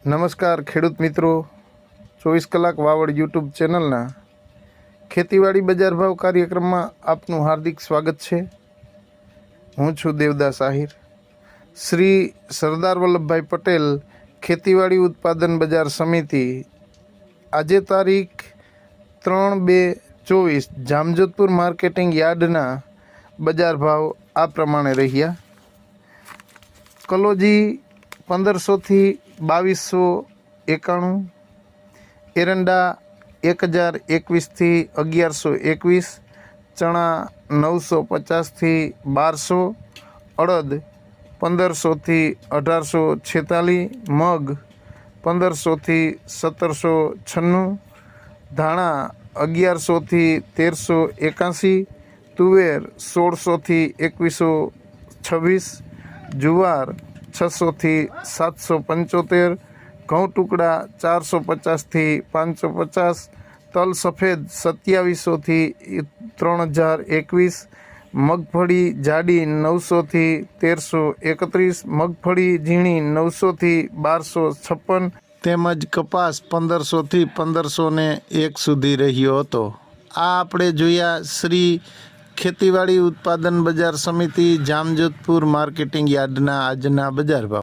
નમસ્કાર ખેડૂત મિત્રો, 24 કલાક વાવડ યુટ્યુબ ચેનલના ખેતીવાડી બજાર ભાવ કાર્યક્રમમાં આપનું હાર્દિક સ્વાગત છે। હું છું દેવદાસ આહિર। શ્રી સરદાર વલ્લભભાઈ પટેલ ખેતીવાડી ઉત્પાદન બજાર સમિતિ આજે તારીખ 3/2/24 જામજોધપુર માર્કેટિંગ યાર્ડના બજાર ભાવ આ પ્રમાણે રહ્યા। કલોજી 1500 થી 2291, એરંડા 1021 થી 1121, ચણા 950 થી 1200, અડદ 1500 થી 1846, મગ 1500 થી 1796, ધાણા 1100 થી 1381, તુવેર 1600 થી 2126, જુવાર 600 થી 775, ઘઉં ટુકડા 450 થી 550, તલ સફેદ 2700 થી 3021, મગફળી જાડી 900 થી 1331, મગફળી ઝીણી 900 થી 1256 તેમજ કપાસ 1500 થી 1501 સુધી રહ્યો હતો। આ આપણે જોયા શ્રી ખેતીવાડી ઉત્પાદન બજાર સમિતિ જામજોધપુર માર્કેટિંગ યાર્ડના આજના બજાર ભાવ।